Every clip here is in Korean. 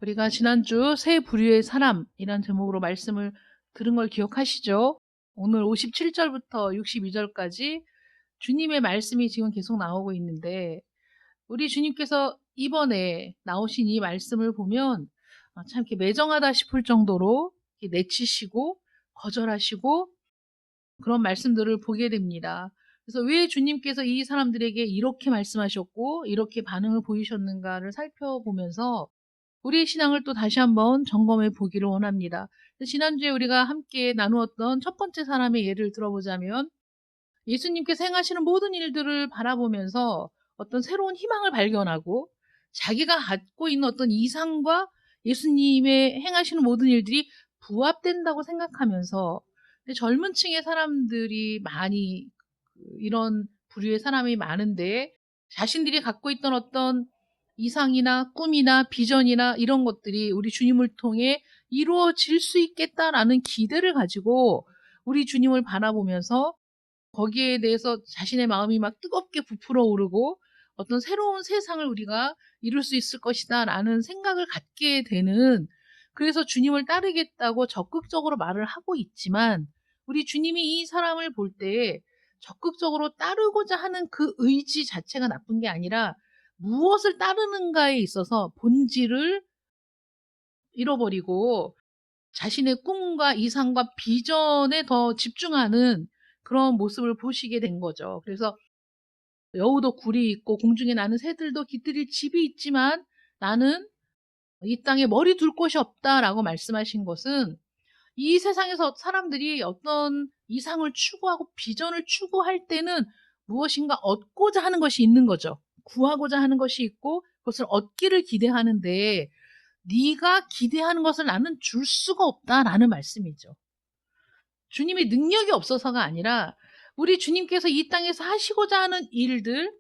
우리가 지난주 세 부류의 사람이란 제목으로 말씀을 들은 걸 기억하시죠? 오늘 57절부터 62절까지 주님의 말씀이 지금 계속 나오고 있는데 우리 주님께서 이번에 나오신 이 말씀을 보면 참 이렇게 매정하다 싶을 정도로 이렇게 내치시고 거절하시고 그런 말씀들을 보게 됩니다. 그래서 왜 주님께서 이 사람들에게 이렇게 말씀하셨고 이렇게 반응을 보이셨는가를 살펴보면서 우리의 신앙을 또 다시 한번 점검해 보기를 원합니다. 지난주에 우리가 함께 나누었던 첫 번째 사람의 예를 들어보자면 예수님께서 행하시는 모든 일들을 바라보면서 어떤 새로운 희망을 발견하고 자기가 갖고 있는 어떤 이상과 예수님의 행하시는 모든 일들이 부합된다고 생각하면서 젊은 층의 사람들이 많이 이런 부류의 사람이 많은데 자신들이 갖고 있던 어떤 이상이나 꿈이나 비전이나 이런 것들이 우리 주님을 통해 이루어질 수 있겠다라는 기대를 가지고 우리 주님을 바라보면서 거기에 대해서 자신의 마음이 막 뜨겁게 부풀어 오르고 어떤 새로운 세상을 우리가 이룰 수 있을 것이다라는 생각을 갖게 되는, 그래서 주님을 따르겠다고 적극적으로 말을 하고 있지만 우리 주님이 이 사람을 볼 때 적극적으로 따르고자 하는 그 의지 자체가 나쁜 게 아니라 무엇을 따르는가에 있어서 본질을 잃어버리고 자신의 꿈과 이상과 비전에 더 집중하는 그런 모습을 보시게 된 거죠. 그래서 여우도 굴이 있고 공중에 나는 새들도 깃들일 집이 있지만 나는 이 땅에 머리 둘 곳이 없다라고 말씀하신 것은 이 세상에서 사람들이 어떤 이상을 추구하고 비전을 추구할 때는 무엇인가 얻고자 하는 것이 있는 거죠. 구하고자 하는 것이 있고 그것을 얻기를 기대하는데 네가 기대하는 것을 나는 줄 수가 없다라는 말씀이죠. 주님의 능력이 없어서가 아니라 우리 주님께서 이 땅에서 하시고자 하는 일들,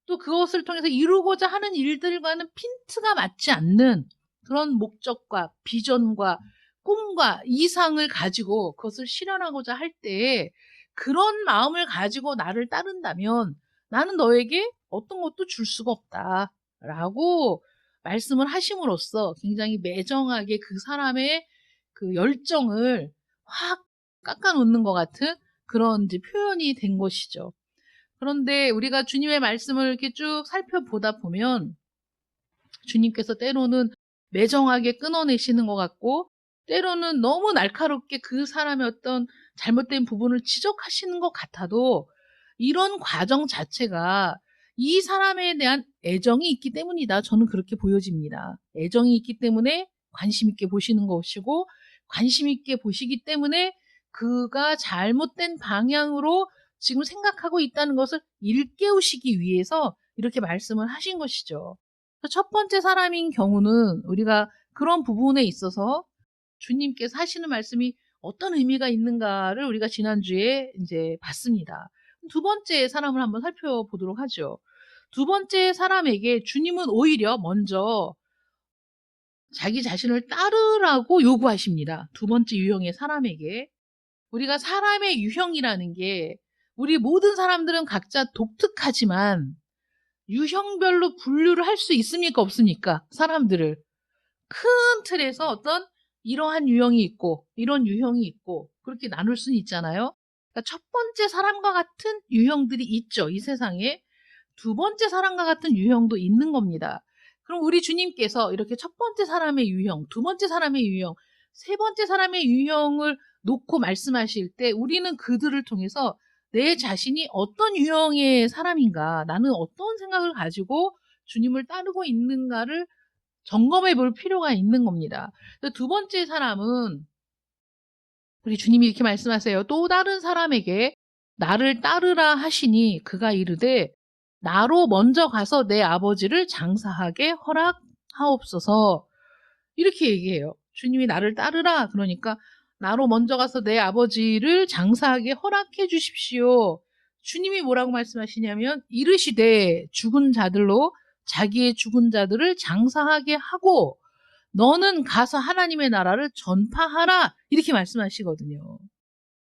또 그것을 통해서 이루고자 하는 일들과는 핀트가 맞지 않는 그런 목적과 비전과 꿈과 이상을 가지고 그것을 실현하고자 할 때 그런 마음을 가지고 나를 따른다면 나는 너에게 어떤 것도 줄 수가 없다라고 말씀을 하심으로써 굉장히 매정하게 그 사람의 그 열정을 확 깎아놓는 것 같은 그런 이제 표현이 된 것이죠. 그런데 우리가 주님의 말씀을 이렇게 쭉 살펴보다 보면 주님께서 때로는 매정하게 끊어내시는 것 같고 때로는 너무 날카롭게 그 사람의 어떤 잘못된 부분을 지적하시는 것 같아도 이런 과정 자체가 이 사람에 대한 애정이 있기 때문이다. 저는 그렇게 보여집니다. 애정이 있기 때문에 관심 있게 보시는 것이고 관심 있게 보시기 때문에 그가 잘못된 방향으로 지금 생각하고 있다는 것을 일깨우시기 위해서 이렇게 말씀을 하신 것이죠. 첫 번째 사람인 경우는 우리가 그런 부분에 있어서 주님께서 하시는 말씀이 어떤 의미가 있는가를 우리가 지난주에 이제 봤습니다. 두 번째 사람을 한번 살펴보도록 하죠. 두 번째 사람에게 주님은 오히려 먼저 자기 자신을 따르라고 요구하십니다. 두 번째 유형의 사람에게. 우리가 사람의 유형이라는 게 우리 모든 사람들은 각자 독특하지만 유형별로 분류를 할 수 있습니까? 없습니까? 사람들을. 큰 틀에서 어떤 이러한 유형이 있고 이런 유형이 있고 그렇게 나눌 수는 있잖아요. 그러니까 첫 번째 사람과 같은 유형들이 있죠. 이 세상에. 두 번째 사람과 같은 유형도 있는 겁니다. 그럼 우리 주님께서 이렇게 첫 번째 사람의 유형, 두 번째 사람의 유형, 세 번째 사람의 유형을 놓고 말씀하실 때 우리는 그들을 통해서 내 자신이 어떤 유형의 사람인가, 나는 어떤 생각을 가지고 주님을 따르고 있는가를 점검해 볼 필요가 있는 겁니다. 두 번째 사람은 우리 주님이 이렇게 말씀하세요. 또 다른 사람에게 나를 따르라 하시니 그가 이르되 나로 먼저 가서 내 아버지를 장사하게 허락하옵소서. 이렇게 얘기해요. 주님이 나를 따르라 그러니까 나로 먼저 가서 내 아버지를 장사하게 허락해 주십시오. 주님이 뭐라고 말씀하시냐면 이르시되 죽은 자들로 자기의 죽은 자들을 장사하게 하고 너는 가서 하나님의 나라를 전파하라 이렇게 말씀하시거든요.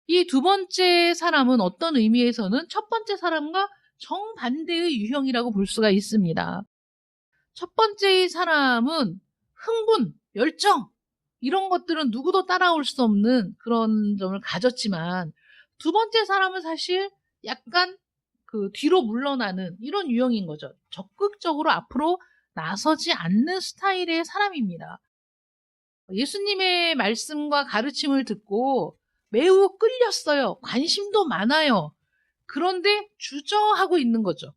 이 두 번째 사람은 어떤 의미에서는 첫 번째 사람과 정반대의 유형이라고 볼 수가 있습니다. 첫 번째 사람은 흥분, 열정 이런 것들은 누구도 따라올 수 없는 그런 점을 가졌지만 두 번째 사람은 사실 약간 그 뒤로 물러나는 이런 유형인 거죠. 적극적으로 앞으로 나서지 않는 스타일의 사람입니다. 예수님의 말씀과 가르침을 듣고 매우 끌렸어요. 관심도 많아요. 그런데 주저하고 있는 거죠.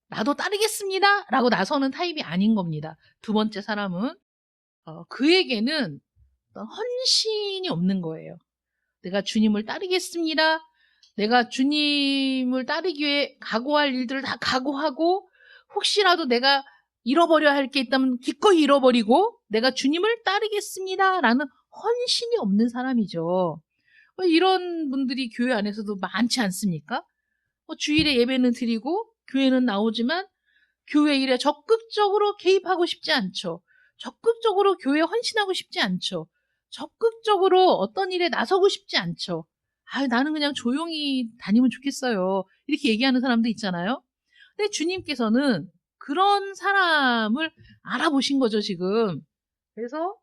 나도 따르겠습니다. 라고 나서는 타입이 아닌 겁니다. 두 번째 사람은 그에게는 어떤 헌신이 없는 거예요. 내가 주님을 따르겠습니다. 내가 주님을 따르기 위해 각오할 일들을 다 각오하고 혹시라도 내가 잃어버려야 할 게 있다면 기꺼이 잃어버리고 내가 주님을 따르겠습니다. 라는 헌신이 없는 사람이죠. 이런 분들이 교회 안에서도 많지 않습니까? 주일에 예배는 드리고 교회는 나오지만 교회 일에 적극적으로 개입하고 싶지 않죠. 적극적으로 교회에 헌신하고 싶지 않죠. 적극적으로 어떤 일에 나서고 싶지 않죠. 나는 그냥 조용히 다니면 좋겠어요. 이렇게 얘기하는 사람도 있잖아요. 근데 주님께서는 그런 사람을 알아보신 거죠, 지금. 그래서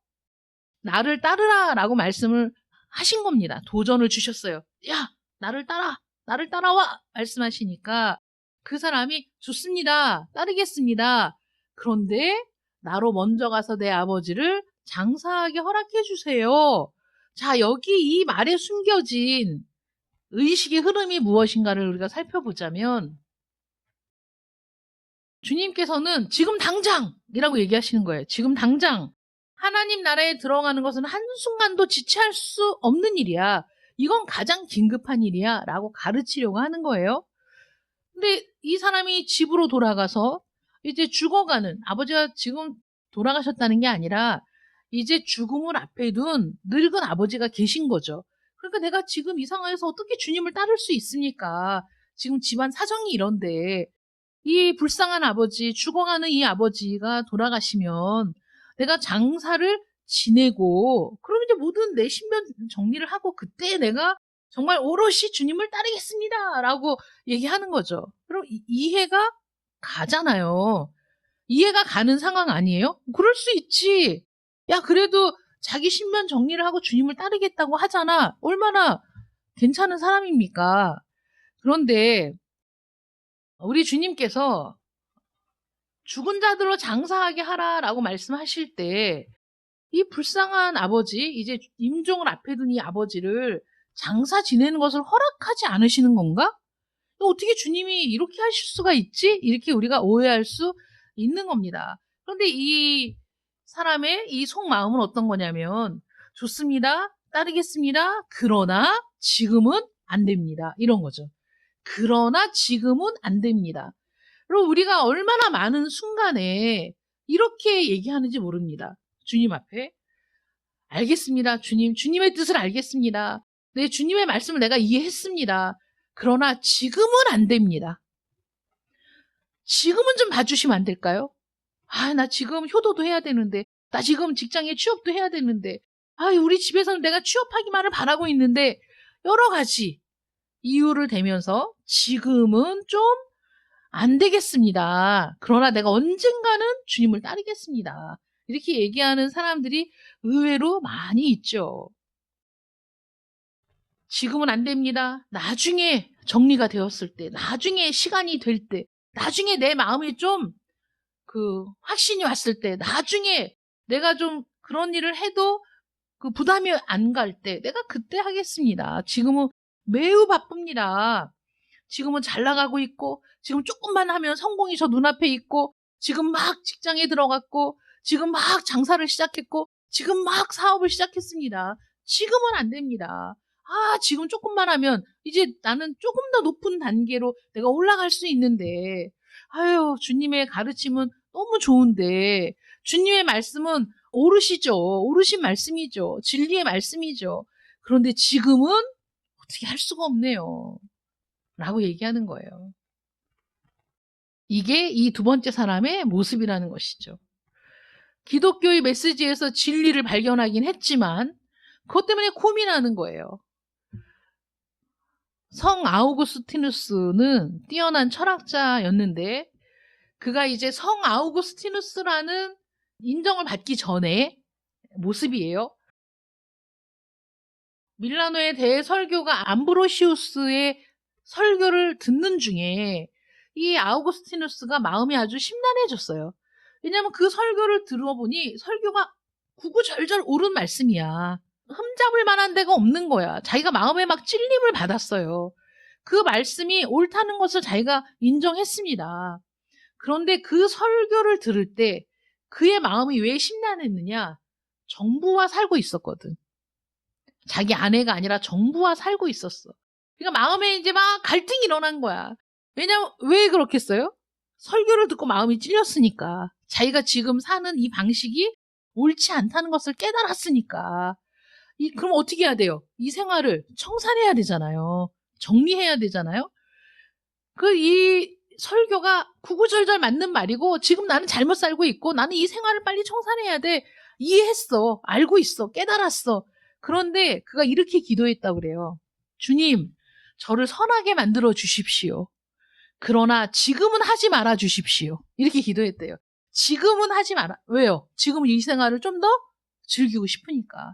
나를 따르라 라고 말씀을 하신 겁니다. 도전을 주셨어요. 야, 나를 따라, 나를 따라와 말씀하시니까 그 사람이 좋습니다. 따르겠습니다. 그런데 나로 먼저 가서 내 아버지를 장사하게 허락해 주세요. 자, 여기 이 말에 숨겨진 의식의 흐름이 무엇인가를 우리가 살펴보자면 주님께서는 지금 당장이라고 얘기하시는 거예요. 지금 당장 하나님 나라에 들어가는 것은 한순간도 지체할 수 없는 일이야. 이건 가장 긴급한 일이야 라고 가르치려고 하는 거예요. 근데 이 사람이 집으로 돌아가서 이제 죽어가는 아버지가 지금 돌아가셨다는 게 아니라 이제 죽음을 앞에 둔 늙은 아버지가 계신 거죠. 그러니까 내가 지금 이 상황에서 어떻게 주님을 따를 수 있습니까? 지금 집안 사정이 이런데 이 불쌍한 아버지, 죽어가는 이 아버지가 돌아가시면 내가 장사를 지내고 그럼 이제 모든 내 신변 정리를 하고 그때 내가 정말 오롯이 주님을 따르겠습니다 라고 얘기하는 거죠. 그럼 이해가 가잖아요. 이해가 가는 상황 아니에요? 그럴 수 있지. 야, 그래도 자기 신변 정리를 하고 주님을 따르겠다고 하잖아. 얼마나 괜찮은 사람입니까? 그런데 우리 주님께서 죽은 자들로 장사하게 하라라고 말씀하실 때 이 불쌍한 아버지, 이제 임종을 앞에 둔 이 아버지를 장사 지내는 것을 허락하지 않으시는 건가? 어떻게 주님이 이렇게 하실 수가 있지? 이렇게 우리가 오해할 수 있는 겁니다. 그런데 이 사람의 이 속마음은 어떤 거냐면 좋습니다. 따르겠습니다. 그러나 지금은 안 됩니다. 이런 거죠. 그러나 지금은 안 됩니다. 그리고 우리가 얼마나 많은 순간에 이렇게 얘기하는지 모릅니다. 주님 앞에. 알겠습니다. 주님. 주님의 뜻을 알겠습니다. 네, 주님의 말씀을 내가 이해했습니다. 그러나 지금은 안 됩니다. 지금은 좀 봐주시면 안 될까요? 나 지금 효도도 해야 되는데, 나 지금 직장에 취업도 해야 되는데, 우리 집에서는 내가 취업하기만을 바라고 있는데, 여러 가지 이유를 대면서 지금은 좀 안 되겠습니다. 그러나 내가 언젠가는 주님을 따르겠습니다. 이렇게 얘기하는 사람들이 의외로 많이 있죠. 지금은 안 됩니다. 나중에 정리가 되었을 때, 나중에 시간이 될 때, 나중에 내 마음이 좀 확신이 왔을 때, 나중에 내가 좀 그런 일을 해도 부담이 안 갈 때, 내가 그때 하겠습니다. 지금은 매우 바쁩니다. 지금은 잘 나가고 있고, 지금 조금만 하면 성공이 저 눈앞에 있고, 지금 막 직장에 들어갔고, 지금 막 장사를 시작했고, 지금 막 사업을 시작했습니다. 지금은 안 됩니다. 지금 조금만 하면 이제 나는 조금 더 높은 단계로 내가 올라갈 수 있는데, 주님의 가르침은 너무 좋은데, 주님의 말씀은 옳으시죠. 옳으신 말씀이죠. 진리의 말씀이죠. 그런데 지금은 어떻게 할 수가 없네요. 라고 얘기하는 거예요. 이게 이 두 번째 사람의 모습이라는 것이죠. 기독교의 메시지에서 진리를 발견하긴 했지만 그것 때문에 고민하는 거예요. 성 아우구스티누스는 뛰어난 철학자였는데 그가 이제 성 아우구스티누스라는 인정을 받기 전에 모습이에요. 밀라노에 대해 설교가 암브로시우스의 설교를 듣는 중에 이 아우구스티누스가 마음이 아주 심란해졌어요. 왜냐하면 그 설교를 들어보니 설교가 구구절절 옳은 말씀이야. 흠잡을 만한 데가 없는 거야. 자기가 마음에 막 찔림을 받았어요. 그 말씀이 옳다는 것을 자기가 인정했습니다. 그런데 그 설교를 들을 때 그의 마음이 왜 심란했느냐? 정부와 살고 있었거든. 자기 아내가 아니라 정부와 살고 있었어. 그러니까 마음에 이제 막 갈등이 일어난 거야. 왜냐면 왜 그렇겠어요? 설교를 듣고 마음이 찔렸으니까. 자기가 지금 사는 이 방식이 옳지 않다는 것을 깨달았으니까. 그럼 어떻게 해야 돼요? 이 생활을 청산해야 되잖아요. 정리해야 되잖아요. 이 설교가 구구절절 맞는 말이고 지금 나는 잘못 살고 있고 나는 이 생활을 빨리 청산해야 돼. 이해했어. 알고 있어. 깨달았어. 그런데 그가 이렇게 기도했다고 그래요. 주님, 저를 선하게 만들어 주십시오. 그러나 지금은 하지 말아 주십시오. 이렇게 기도했대요. 지금은 하지 마라. 왜요? 지금 이 생활을 좀 더 즐기고 싶으니까.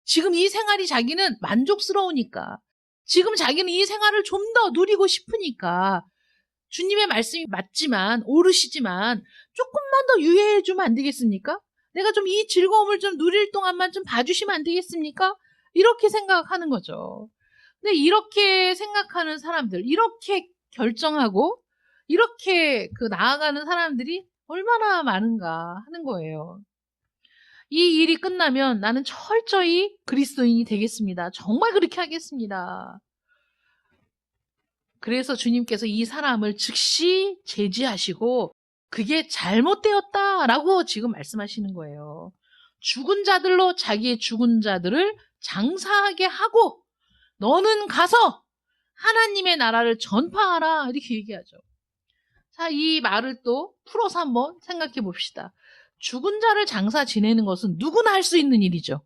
지금 이 생활이 자기는 만족스러우니까. 지금 자기는 이 생활을 좀 더 누리고 싶으니까. 주님의 말씀이 맞지만, 옳으시지만 조금만 더 유예해 주면 안 되겠습니까? 내가 좀 이 즐거움을 좀 누릴 동안만 좀 봐주시면 안 되겠습니까? 이렇게 생각하는 거죠. 근데 이렇게 생각하는 사람들, 이렇게 결정하고 이렇게 나아가는 사람들이 얼마나 많은가 하는 거예요. 이 일이 끝나면 나는 철저히 그리스도인이 되겠습니다. 정말 그렇게 하겠습니다. 그래서 주님께서 이 사람을 즉시 제지하시고 그게 잘못되었다라고 지금 말씀하시는 거예요. 죽은 자들로 자기의 죽은 자들을 장사하게 하고 너는 가서 하나님의 나라를 전파하라 이렇게 얘기하죠. 자, 이 말을 또 풀어서 한번 생각해 봅시다. 죽은 자를 장사 지내는 것은 누구나 할 수 있는 일이죠.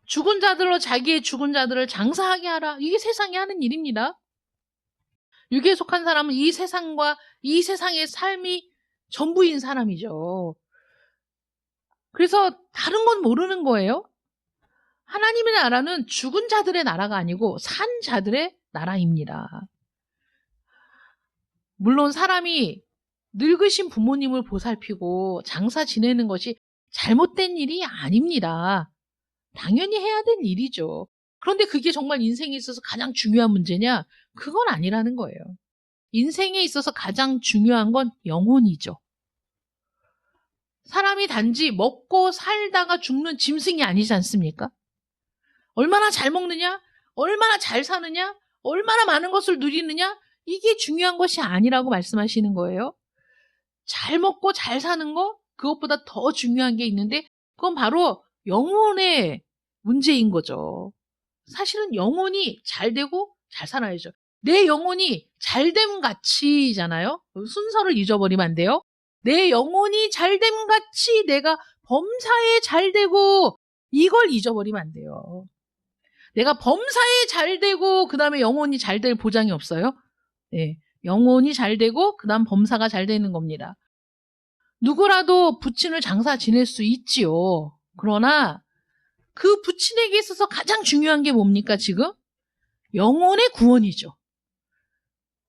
죽은 자들로 자기의 죽은 자들을 장사하게 하라. 이게 세상이 하는 일입니다. 육에 속한 사람은 이 세상과 이 세상의 삶이 전부인 사람이죠. 그래서 다른 건 모르는 거예요. 하나님의 나라는 죽은 자들의 나라가 아니고 산 자들의 나라입니다. 물론 사람이 늙으신 부모님을 보살피고 장사 지내는 것이 잘못된 일이 아닙니다. 당연히 해야 될 일이죠. 그런데 그게 정말 인생에 있어서 가장 중요한 문제냐? 그건 아니라는 거예요. 인생에 있어서 가장 중요한 건 영혼이죠. 사람이 단지 먹고 살다가 죽는 짐승이 아니지 않습니까? 얼마나 잘 먹느냐? 얼마나 잘 사느냐? 얼마나 많은 것을 누리느냐? 이게 중요한 것이 아니라고 말씀하시는 거예요. 잘 먹고 잘 사는 거 그것보다 더 중요한 게 있는데 그건 바로 영혼의 문제인 거죠. 사실은 영혼이 잘 되고 잘 살아야죠. 내 영혼이 잘됨 같이잖아요. 순서를 잊어버리면 안 돼요. 내 영혼이 잘됨 같이 내가 범사에 잘 되고 이걸 잊어버리면 안 돼요. 내가 범사에 잘 되고 그 다음에 영혼이 잘 될 보장이 없어요. 네, 영혼이 잘 되고 그 다음 범사가 잘 되는 겁니다. 누구라도 부친을 장사 지낼 수 있지요. 그러나 그 부친에게 있어서 가장 중요한 게 뭡니까 지금? 영혼의 구원이죠.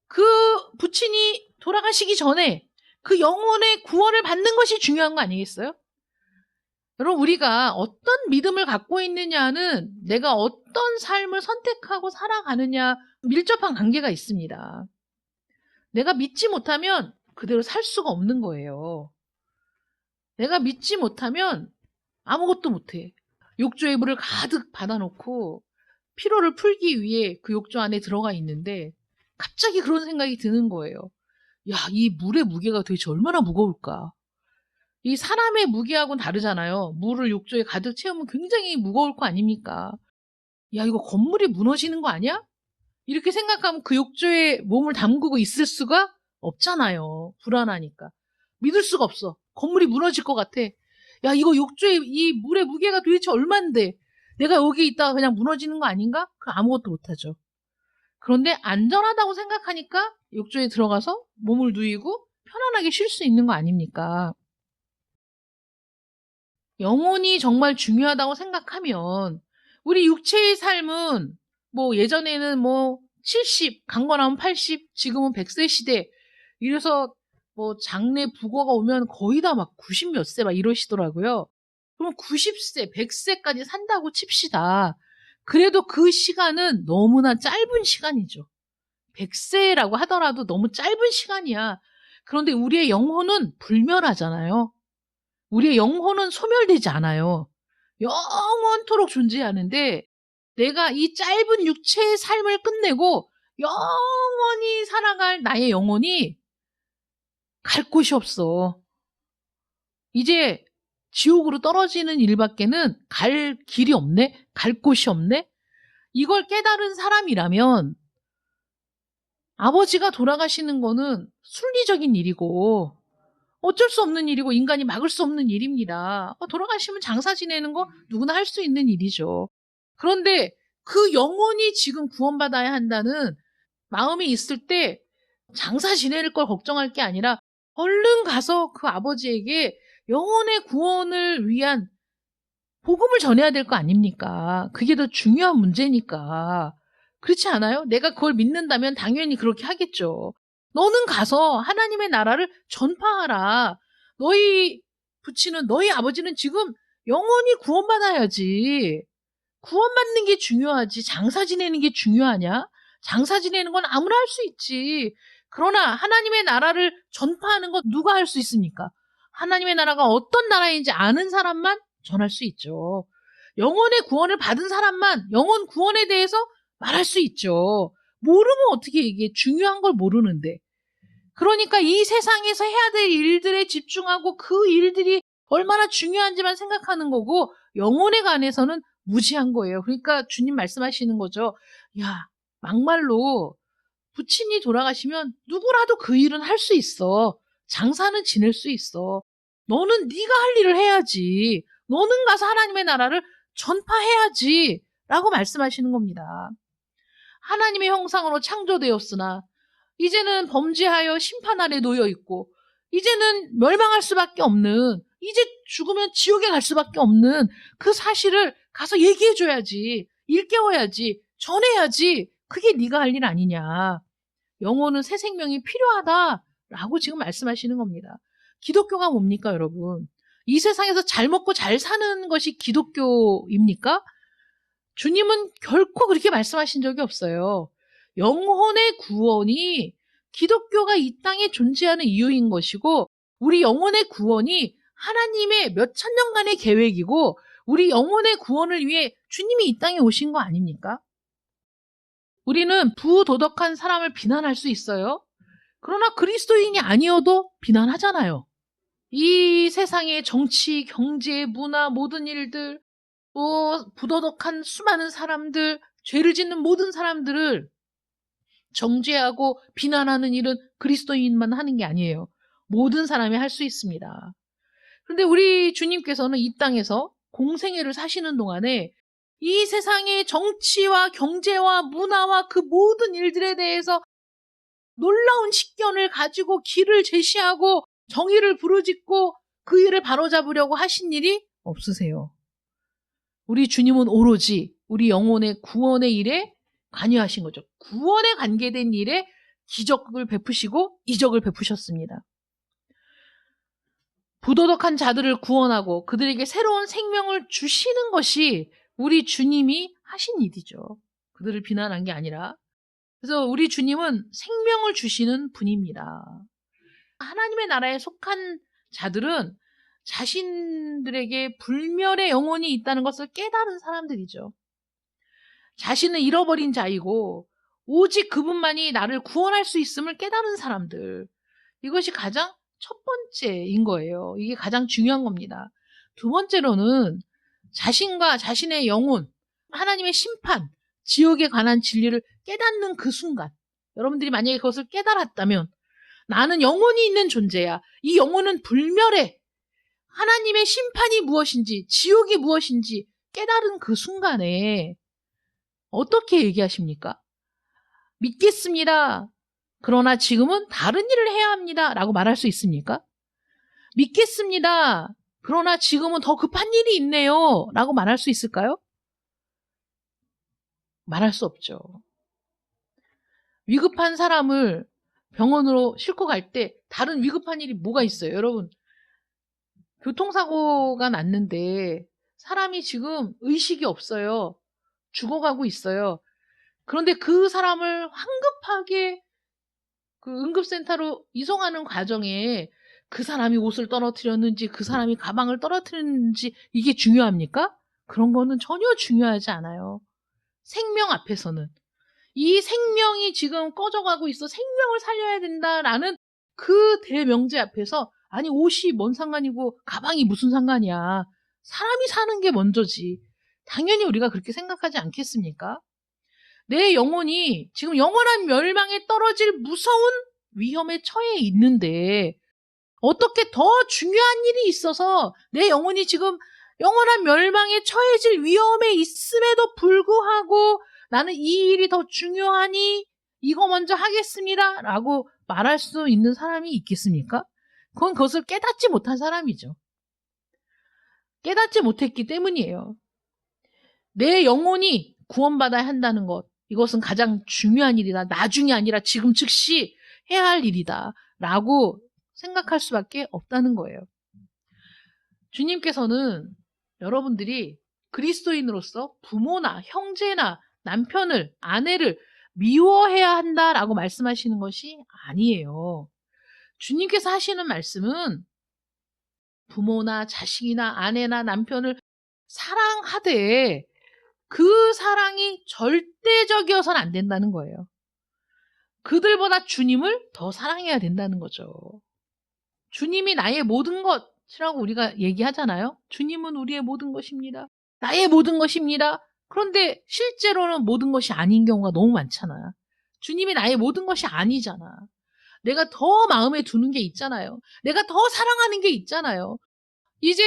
그 부친이 돌아가시기 전에 그 영혼의 구원을 받는 것이 중요한 거 아니겠어요? 여러분 우리가 어떤 믿음을 갖고 있느냐는 내가 어떤 삶을 선택하고 살아가느냐 밀접한 관계가 있습니다. 내가 믿지 못하면 그대로 살 수가 없는 거예요. 내가 믿지 못하면 아무것도 못해. 욕조의 물을 가득 받아놓고 피로를 풀기 위해 그 욕조 안에 들어가 있는데 갑자기 그런 생각이 드는 거예요. 야, 이 물의 무게가 도대체 얼마나 무거울까? 이 사람의 무게하고는 다르잖아요. 물을 욕조에 가득 채우면 굉장히 무거울 거 아닙니까? 야, 이거 건물이 무너지는 거 아니야? 이렇게 생각하면 그 욕조에 몸을 담그고 있을 수가 없잖아요. 불안하니까. 믿을 수가 없어. 건물이 무너질 것 같아. 야, 이거 욕조에 이 물의 무게가 도대체 얼만데 내가 여기 있다가 그냥 무너지는 거 아닌가? 그 아무것도 못하죠. 그런데 안전하다고 생각하니까 욕조에 들어가서 몸을 누이고 편안하게 쉴 수 있는 거 아닙니까? 영혼이 정말 중요하다고 생각하면 우리 육체의 삶은 뭐 예전에는 뭐 70, 강건하면 80, 지금은 100세 시대 이래서 뭐 장래 부고가 오면 거의 다 막 90 몇 세 막 이러시더라고요. 그럼 90세, 100세까지 산다고 칩시다. 그래도 그 시간은 너무나 짧은 시간이죠. 100세라고 하더라도 너무 짧은 시간이야. 그런데 우리의 영혼은 불멸하잖아요. 우리의 영혼은 소멸되지 않아요. 영원토록 존재하는데 내가 이 짧은 육체의 삶을 끝내고 영원히 살아갈 나의 영혼이 갈 곳이 없어. 이제 지옥으로 떨어지는 일밖에는 갈 길이 없네? 갈 곳이 없네? 이걸 깨달은 사람이라면 아버지가 돌아가시는 거는 순리적인 일이고 어쩔 수 없는 일이고 인간이 막을 수 없는 일입니다. 돌아가시면 장사 지내는 거 누구나 할 수 있는 일이죠. 그런데 그 영혼이 지금 구원받아야 한다는 마음이 있을 때 장사 지낼 걸 걱정할 게 아니라 얼른 가서 그 아버지에게 영혼의 구원을 위한 복음을 전해야 될 거 아닙니까? 그게 더 중요한 문제니까. 그렇지 않아요? 내가 그걸 믿는다면 당연히 그렇게 하겠죠. 너는 가서 하나님의 나라를 전파하라. 너희 부친은, 너희 아버지는 지금 영원히 구원받아야지. 구원받는 게 중요하지. 장사 지내는 게 중요하냐? 장사 지내는 건 아무나 할 수 있지. 그러나 하나님의 나라를 전파하는 건 누가 할 수 있습니까? 하나님의 나라가 어떤 나라인지 아는 사람만 전할 수 있죠. 영혼의 구원을 받은 사람만 영혼 구원에 대해서 말할 수 있죠. 모르면 어떻게 이게 중요한 걸 모르는데. 그러니까 이 세상에서 해야 될 일들에 집중하고 그 일들이 얼마나 중요한지만 생각하는 거고 영혼에 관해서는 무지한 거예요. 그러니까 주님 말씀하시는 거죠. 야, 막말로 부친이 돌아가시면 누구라도 그 일은 할 수 있어. 장사는 지낼 수 있어. 너는 네가 할 일을 해야지. 너는 가서 하나님의 나라를 전파해야지. 라고 말씀하시는 겁니다. 하나님의 형상으로 창조되었으나 이제는 범죄하여 심판 아래 놓여 있고 이제는 멸망할 수밖에 없는, 이제 죽으면 지옥에 갈 수밖에 없는 그 사실을 가서 얘기해 줘야지. 일깨워야지. 전해야지. 그게 네가 할 일 아니냐. 영혼은 새 생명이 필요하다라고 지금 말씀하시는 겁니다. 기독교가 뭡니까, 여러분? 이 세상에서 잘 먹고 잘 사는 것이 기독교입니까? 주님은 결코 그렇게 말씀하신 적이 없어요. 영혼의 구원이 기독교가 이 땅에 존재하는 이유인 것이고 우리 영혼의 구원이 하나님의 몇천 년간의 계획이고 우리 영혼의 구원을 위해 주님이 이 땅에 오신 거 아닙니까? 우리는 부도덕한 사람을 비난할 수 있어요. 그러나 그리스도인이 아니어도 비난하잖아요. 이 세상의 정치, 경제, 문화, 모든 일들, 부도덕한 수많은 사람들, 죄를 짓는 모든 사람들을 정죄하고 비난하는 일은 그리스도인만 하는 게 아니에요. 모든 사람이 할 수 있습니다. 그런데 우리 주님께서는 이 땅에서 공생애를 사시는 동안에 이 세상의 정치와 경제와 문화와 그 모든 일들에 대해서 놀라운 식견을 가지고 길을 제시하고 정의를 부르짖고 그 일을 바로잡으려고 하신 일이 없으세요. 우리 주님은 오로지 우리 영혼의 구원의 일에 관여하신 거죠. 구원에 관계된 일에 기적을 베푸시고 이적을 베푸셨습니다. 부도덕한 자들을 구원하고 그들에게 새로운 생명을 주시는 것이 우리 주님이 하신 일이죠. 그들을 비난한 게 아니라. 그래서 우리 주님은 생명을 주시는 분입니다. 하나님의 나라에 속한 자들은 자신들에게 불멸의 영혼이 있다는 것을 깨달은 사람들이죠. 자신은 잃어버린 자이고 오직 그분만이 나를 구원할 수 있음을 깨달은 사람들. 이것이 가장 첫 번째인 거예요. 이게 가장 중요한 겁니다. 두 번째로는 자신과 자신의 영혼, 하나님의 심판, 지옥에 관한 진리를 깨닫는 그 순간, 여러분들이 만약에 그것을 깨달았다면 나는 영혼이 있는 존재야. 이 영혼은 불멸해. 하나님의 심판이 무엇인지, 지옥이 무엇인지 깨달은 그 순간에 어떻게 얘기하십니까? 믿겠습니다. 그러나 지금은 다른 일을 해야 합니다. 라고 말할 수 있습니까? 믿겠습니다. 그러나 지금은 더 급한 일이 있네요. 라고 말할 수 있을까요? 말할 수 없죠. 위급한 사람을 병원으로 싣고 갈 때 다른 위급한 일이 뭐가 있어요? 여러분, 교통사고가 났는데 사람이 지금 의식이 없어요. 죽어가고 있어요. 그런데 그 사람을 황급하게 그 응급센터로 이송하는 과정에 그 사람이 옷을 떨어뜨렸는지 그 사람이 가방을 떨어뜨렸는지 이게 중요합니까? 그런 거는 전혀 중요하지 않아요. 생명 앞에서는. 이 생명이 지금 꺼져가고 있어. 생명을 살려야 된다라는 그 대명제 앞에서 아니 옷이 뭔 상관이고 가방이 무슨 상관이야. 사람이 사는 게 먼저지. 당연히 우리가 그렇게 생각하지 않겠습니까? 내 영혼이 지금 영원한 멸망에 떨어질 무서운 위험에 처해 있는데 어떻게 더 중요한 일이 있어서 내 영혼이 지금 영원한 멸망에 처해질 위험에 있음에도 불구하고 나는 이 일이 더 중요하니 이거 먼저 하겠습니다 라고 말할 수 있는 사람이 있겠습니까? 그건 그것을 깨닫지 못한 사람이죠. 깨닫지 못했기 때문이에요. 내 영혼이 구원받아야 한다는 것, 이것은 가장 중요한 일이다. 나중이 아니라 지금 즉시 해야 할 일이다 라고 생각할 수밖에 없다는 거예요. 주님께서는 여러분들이 그리스도인으로서 부모나 형제나 남편을, 아내를 미워해야 한다라고 말씀하시는 것이 아니에요. 주님께서 하시는 말씀은 부모나 자식이나 아내나 남편을 사랑하되 그 사랑이 절대적이어서는 안 된다는 거예요. 그들보다 주님을 더 사랑해야 된다는 거죠. 주님이 나의 모든 것이라고 우리가 얘기하잖아요. 주님은 우리의 모든 것입니다. 나의 모든 것입니다. 그런데 실제로는 모든 것이 아닌 경우가 너무 많잖아. 주님이 나의 모든 것이 아니잖아. 내가 더 마음에 두는 게 있잖아요. 내가 더 사랑하는 게 있잖아요. 이제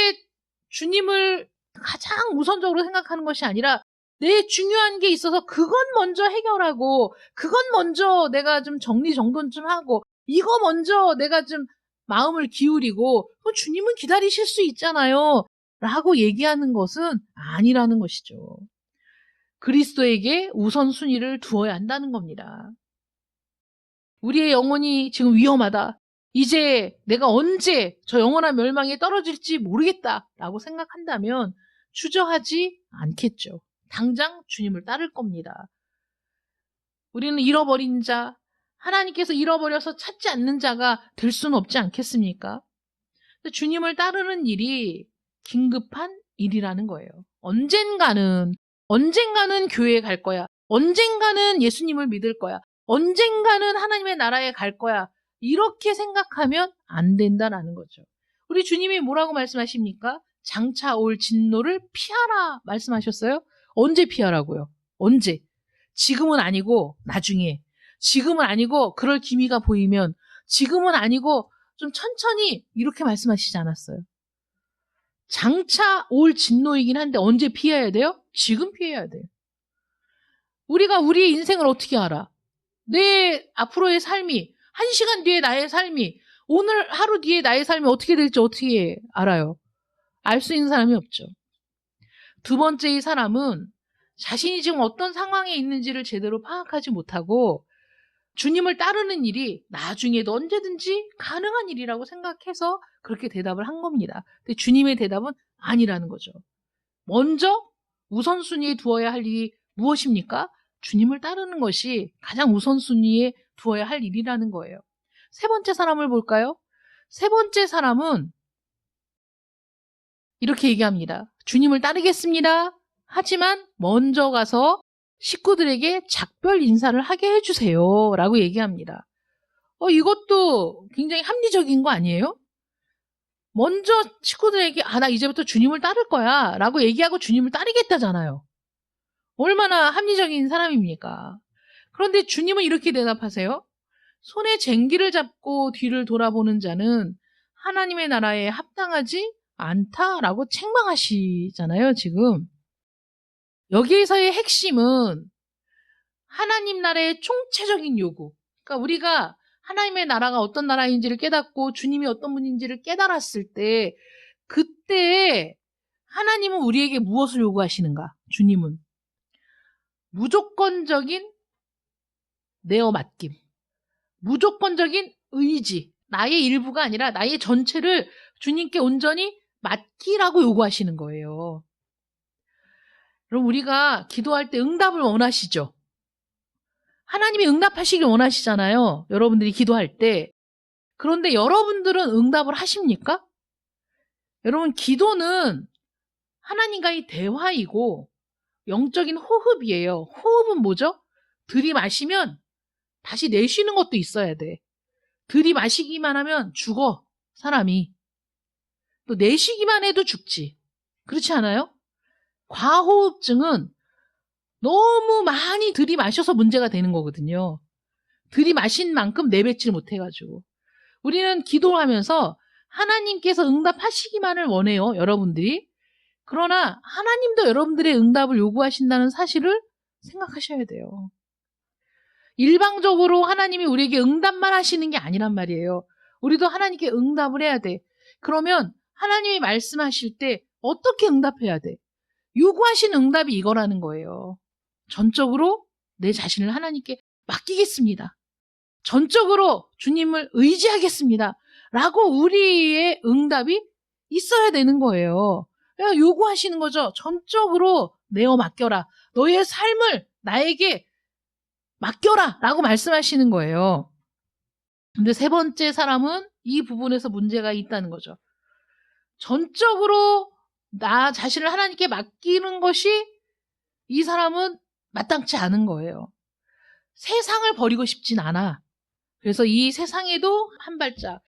주님을 가장 우선적으로 생각하는 것이 아니라 내 중요한 게 있어서 그건 먼저 해결하고 그건 먼저 내가 좀 정리정돈 좀 하고 이거 먼저 내가 좀 마음을 기울이고 주님은 기다리실 수 있잖아요 라고 얘기하는 것은 아니라는 것이죠. 그리스도에게 우선순위를 두어야 한다는 겁니다. 우리의 영혼이 지금 위험하다. 이제 내가 언제 저 영원한 멸망에 떨어질지 모르겠다라고 생각한다면 주저하지 않겠죠. 당장 주님을 따를 겁니다. 우리는 잃어버린 자, 하나님께서 잃어버려서 찾지 않는 자가 될 수는 없지 않겠습니까? 주님을 따르는 일이 긴급한 일이라는 거예요. 언젠가는 교회에 갈 거야. 언젠가는 예수님을 믿을 거야. 언젠가는 하나님의 나라에 갈 거야. 이렇게 생각하면 안 된다라는 거죠. 우리 주님이 뭐라고 말씀하십니까? 장차 올 진노를 피하라 말씀하셨어요? 언제 피하라고요? 언제? 지금은 아니고 나중에. 지금은 아니고 그럴 기미가 보이면. 지금은 아니고 좀 천천히 이렇게 말씀하시지 않았어요. 장차 올 진노이긴 한데 언제 피해야 돼요? 지금 피해야 돼요. 우리가 우리의 인생을 어떻게 알아? 내 앞으로의 삶이, 1시간 뒤에 나의 삶이, 오늘 하루 뒤에 나의 삶이 어떻게 될지 어떻게 알아요? 알 수 있는 사람이 없죠. 두 번째 이 사람은 자신이 지금 어떤 상황에 있는지를 제대로 파악하지 못하고 주님을 따르는 일이 나중에도 언제든지 가능한 일이라고 생각해서 그렇게 대답을 한 겁니다. 근데 주님의 대답은 아니라는 거죠. 먼저 우선순위에 두어야 할 일이 무엇입니까? 주님을 따르는 것이 가장 우선순위에 두어야 할 일이라는 거예요. 세 번째 사람을 볼까요? 세 번째 사람은 이렇게 얘기합니다. 주님을 따르겠습니다. 하지만 먼저 가서 식구들에게 작별 인사를 하게 해주세요. 라고 얘기합니다. 이것도 굉장히 합리적인 거 아니에요? 먼저 식구들에게 나 이제부터 주님을 따를 거야 라고 얘기하고 주님을 따르겠다잖아요. 얼마나 합리적인 사람입니까? 그런데 주님은 이렇게 대답하세요. 손에 쟁기를 잡고 뒤를 돌아보는 자는 하나님의 나라에 합당하지 않다라고 책망하시잖아요, 지금. 여기에서의 핵심은 하나님 나라의 총체적인 요구. 그러니까 우리가 하나님의 나라가 어떤 나라인지를 깨닫고 주님이 어떤 분인지를 깨달았을 때 그때 하나님은 우리에게 무엇을 요구하시는가? 주님은 무조건적인 내어 맡김, 무조건적인 의지, 나의 일부가 아니라 나의 전체를 주님께 온전히 맡기라고 요구하시는 거예요. 그럼 우리가 기도할 때 응답을 원하시죠? 하나님이 응답하시길 원하시잖아요. 여러분들이 기도할 때. 그런데 여러분들은 응답을 하십니까? 여러분, 기도는 하나님과의 대화이고 영적인 호흡이에요. 호흡은 뭐죠? 들이마시면 다시 내쉬는 것도 있어야 돼. 들이마시기만 하면 죽어, 사람이. 또 내쉬기만 해도 죽지. 그렇지 않아요? 과호흡증은 너무 많이 들이마셔서 문제가 되는 거거든요. 들이마신 만큼 내뱉질 못해가지고. 우리는 기도하면서 하나님께서 응답하시기만을 원해요, 여러분들이. 그러나 하나님도 여러분들의 응답을 요구하신다는 사실을 생각하셔야 돼요. 일방적으로 하나님이 우리에게 응답만 하시는 게 아니란 말이에요. 우리도 하나님께 응답을 해야 돼. 그러면 하나님이 말씀하실 때 어떻게 응답해야 돼? 요구하신 응답이 이거라는 거예요. 전적으로 내 자신을 하나님께 맡기겠습니다. 전적으로 주님을 의지하겠습니다. 라고 우리의 응답이 있어야 되는 거예요. 그냥 요구하시는 거죠. 전적으로 내어 맡겨라. 너의 삶을 나에게 맡겨라. 라고 말씀하시는 거예요. 근데 세 번째 사람은 이 부분에서 문제가 있다는 거죠. 전적으로 나 자신을 하나님께 맡기는 것이 이 사람은 마땅치 않은 거예요. 세상을 버리고 싶진 않아. 그래서 이 세상에도 한 발짝,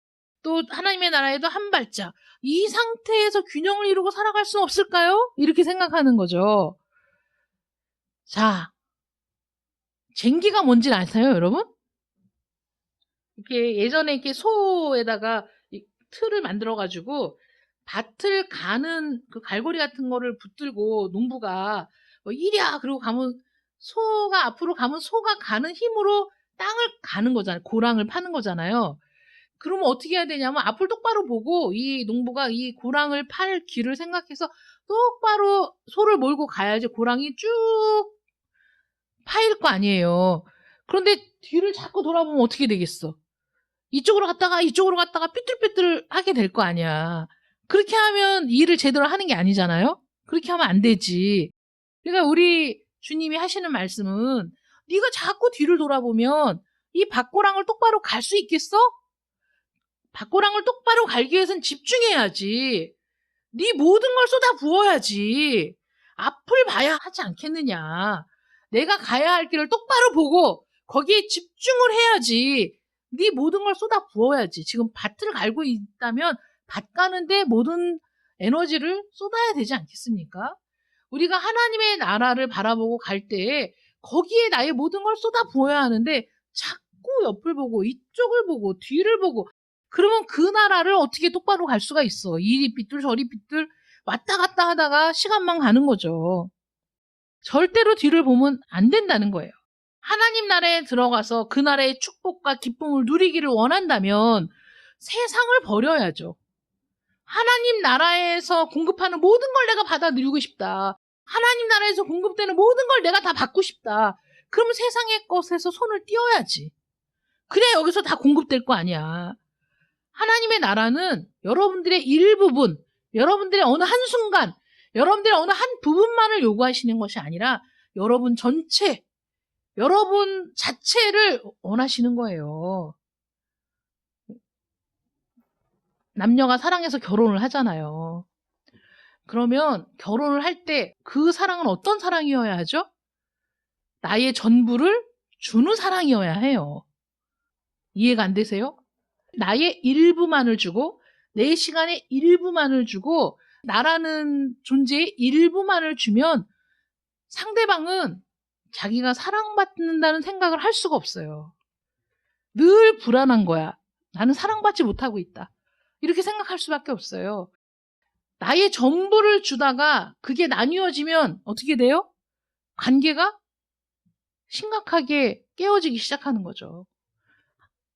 또 하나님의 나라에도 한 발짝, 이 상태에서 균형을 이루고 살아갈 수는 없을까요? 이렇게 생각하는 거죠. 자, 쟁기가 뭔지는 아세요, 여러분? 이렇게 예전에 이렇게 소에다가 틀을 만들어가지고 밭을 가는 그 갈고리 같은 거를 붙들고 농부가 이랴 그러고 가면 소가 앞으로 가면 소가 가는 힘으로 땅을 가는 거잖아요. 고랑을 파는 거잖아요. 그러면 어떻게 해야 되냐면 앞을 똑바로 보고 이 농부가 이 고랑을 팔 길을 생각해서 똑바로 소를 몰고 가야지 고랑이 쭉 파일 거 아니에요. 그런데 뒤를 자꾸 돌아보면 어떻게 되겠어? 이쪽으로 갔다가 삐뚤삐뚤 하게 될 거 아니야. 그렇게 하면 일을 제대로 하는 게 아니잖아요. 그렇게 하면 안 되지. 그러니까 우리 주님이 하시는 말씀은 네가 자꾸 뒤를 돌아보면 이 밭고랑을 똑바로 갈 수 있겠어? 밭고랑을 똑바로 갈기 위해서는 집중해야지. 네 모든 걸 쏟아 부어야지. 앞을 봐야 하지 않겠느냐. 내가 가야 할 길을 똑바로 보고 거기에 집중을 해야지. 네 모든 걸 쏟아 부어야지. 지금 밭을 갈고 있다면 밭 가는데 모든 에너지를 쏟아야 되지 않겠습니까? 우리가 하나님의 나라를 바라보고 갈 때 거기에 나의 모든 걸 쏟아 부어야 하는데 자꾸 옆을 보고 이쪽을 보고 뒤를 보고 그러면 그 나라를 어떻게 똑바로 갈 수가 있어. 이리 삐뚤 저리 삐뚤 왔다 갔다 하다가 시간만 가는 거죠. 절대로 뒤를 보면 안 된다는 거예요. 하나님 나라에 들어가서 그 나라의 축복과 기쁨을 누리기를 원한다면 세상을 버려야죠. 하나님 나라에서 공급하는 모든 걸 내가 받아 누리고 싶다. 하나님 나라에서 공급되는 모든 걸 내가 다 받고 싶다. 그러면 세상의 것에서 손을 띄어야지. 그래야 여기서 다 공급될 거 아니야. 하나님의 나라는 여러분들의 일부분, 여러분들의 어느 한순간, 여러분들의 어느 한 부분만을 요구하시는 것이 아니라 여러분 전체, 여러분 자체를 원하시는 거예요. 남녀가 사랑해서 결혼을 하잖아요. 그러면 결혼을 할 때 그 사랑은 어떤 사랑이어야 하죠? 나의 전부를 주는 사랑이어야 해요. 이해가 안 되세요? 나의 일부만을 주고 내 시간의 일부만을 주고 나라는 존재의 일부만을 주면 상대방은 자기가 사랑받는다는 생각을 할 수가 없어요. 늘 불안한 거야. 나는 사랑받지 못하고 있다. 이렇게 생각할 수밖에 없어요. 나의 전부를 주다가 그게 나뉘어지면 어떻게 돼요? 관계가 심각하게 깨어지기 시작하는 거죠.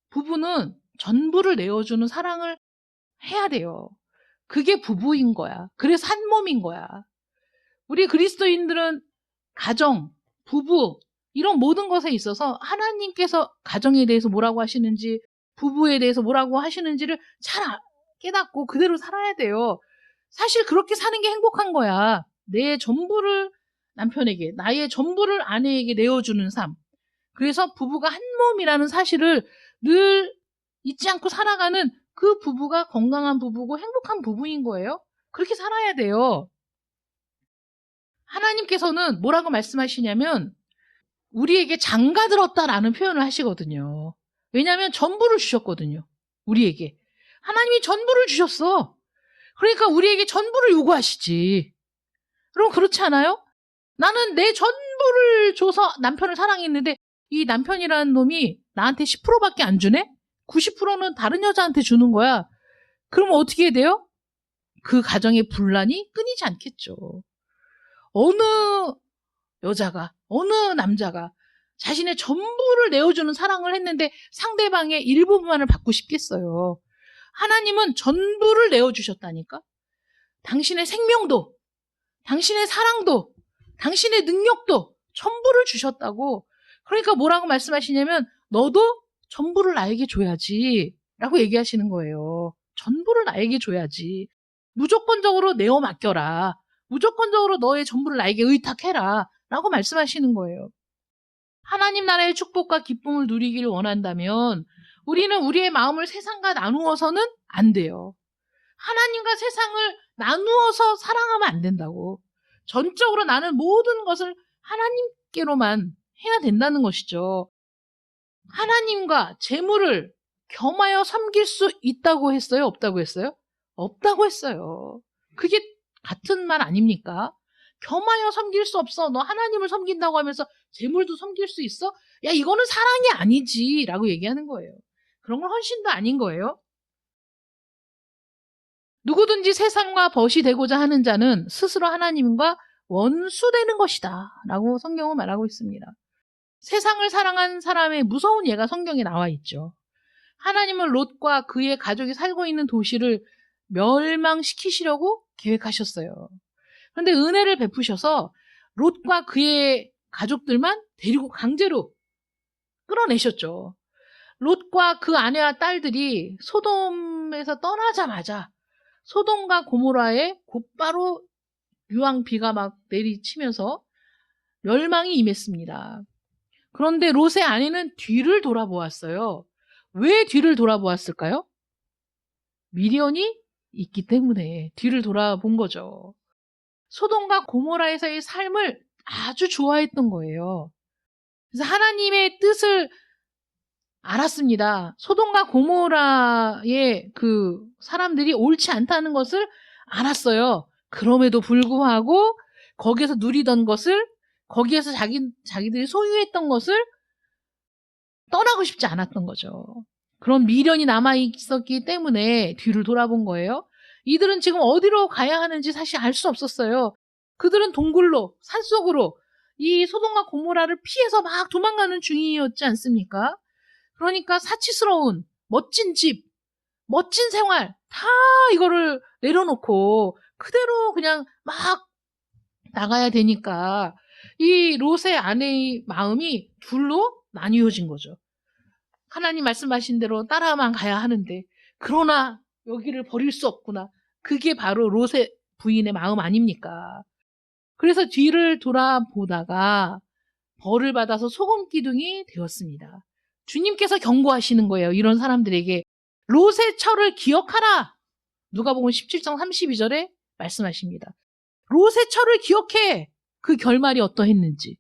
부부는 전부를 내어주는 사랑을 해야 돼요. 그게 부부인 거야. 그래서 한 몸인 거야. 우리 그리스도인들은 가정, 부부 이런 모든 것에 있어서 하나님께서 가정에 대해서 뭐라고 하시는지, 부부에 대해서 뭐라고 하시는지를 잘 깨닫고 그대로 살아야 돼요. 사실 그렇게 사는 게 행복한 거야. 내 전부를 남편에게, 나의 전부를 아내에게 내어주는 삶. 그래서 부부가 한 몸이라는 사실을 늘 잊지 않고 살아가는 그 부부가 건강한 부부고 행복한 부부인 거예요. 그렇게 살아야 돼요. 하나님께서는 뭐라고 말씀하시냐면 우리에게 장가들었다라는 표현을 하시거든요. 왜냐하면 전부를 주셨거든요. 우리에게. 하나님이 전부를 주셨어. 그러니까 우리에게 전부를 요구하시지. 그럼 그렇지 않아요? 나는 내 전부를 줘서 남편을 사랑했는데 이 남편이라는 놈이 나한테 10%밖에 안 주네? 90%는 다른 여자한테 주는 거야. 그럼 어떻게 해야 돼요? 그 가정의 분란이 끊이지 않겠죠. 어느 여자가, 어느 남자가 자신의 전부를 내어주는 사랑을 했는데 상대방의 일부분만을 받고 싶겠어요. 하나님은 전부를 내어주셨다니까? 당신의 생명도, 당신의 사랑도, 당신의 능력도 전부를 주셨다고. 그러니까 뭐라고 말씀하시냐면 너도 전부를 나에게 줘야지 라고 얘기하시는 거예요. 전부를 나에게 줘야지. 무조건적으로 내어 맡겨라. 무조건적으로 너의 전부를 나에게 의탁해라 라고 말씀하시는 거예요. 하나님 나라의 축복과 기쁨을 누리기를 원한다면 우리는 우리의 마음을 세상과 나누어서는 안 돼요. 하나님과 세상을 나누어서 사랑하면 안 된다고. 전적으로 나는 모든 것을 하나님께로만 해야 된다는 것이죠. 하나님과 재물을 겸하여 섬길 수 있다고 했어요? 없다고 했어요? 없다고 했어요. 그게 같은 말 아닙니까? 겸하여 섬길 수 없어. 너 하나님을 섬긴다고 하면서 재물도 섬길 수 있어? 야, 이거는 사랑이 아니지 라고 얘기하는 거예요. 그런 건 헌신도 아닌 거예요. 누구든지 세상과 벗이 되고자 하는 자는 스스로 하나님과 원수되는 것이다 라고 성경은 말하고 있습니다. 세상을 사랑한 사람의 무서운 예가 성경에 나와 있죠. 하나님은 롯과 그의 가족이 살고 있는 도시를 멸망시키시려고 계획하셨어요. 그런데 은혜를 베푸셔서 롯과 그의 가족들만 데리고 강제로 끌어내셨죠. 롯과 그 아내와 딸들이 소돔에서 떠나자마자 소돔과 고모라에 곧바로 유황비가 막 내리치면서 멸망이 임했습니다. 그런데 롯의 아내는 뒤를 돌아보았어요. 왜 뒤를 돌아보았을까요? 미련이 있기 때문에 뒤를 돌아본 거죠. 소돔과 고모라에서의 삶을 아주 좋아했던 거예요. 그래서 하나님의 뜻을 알았습니다. 소돔과 고모라의 그 사람들이 옳지 않다는 것을 알았어요. 그럼에도 불구하고 거기에서 누리던 것을, 거기에서 자기들이 소유했던 것을 떠나고 싶지 않았던 거죠. 그런 미련이 남아있었기 때문에 뒤를 돌아본 거예요. 이들은 지금 어디로 가야 하는지 사실 알 수 없었어요. 그들은 동굴로, 산속으로 이 소돔과 고모라를 피해서 막 도망가는 중이었지 않습니까? 그러니까 사치스러운 멋진 집, 멋진 생활 다 이거를 내려놓고 그대로 그냥 막 나가야 되니까 이 롯의 아내의 마음이 둘로 나뉘어진 거죠. 하나님 말씀하신 대로 따라만 가야 하는데 그러나 여기를 버릴 수 없구나. 그게 바로 롯의 부인의 마음 아닙니까? 그래서 뒤를 돌아보다가 벌을 받아서 소금 기둥이 되었습니다. 주님께서 경고하시는 거예요. 이런 사람들에게 롯의 철을 기억하라. 누가복음 17장 32절에 말씀하십니다. 롯의 철을 기억해. 그 결말이 어떠했는지.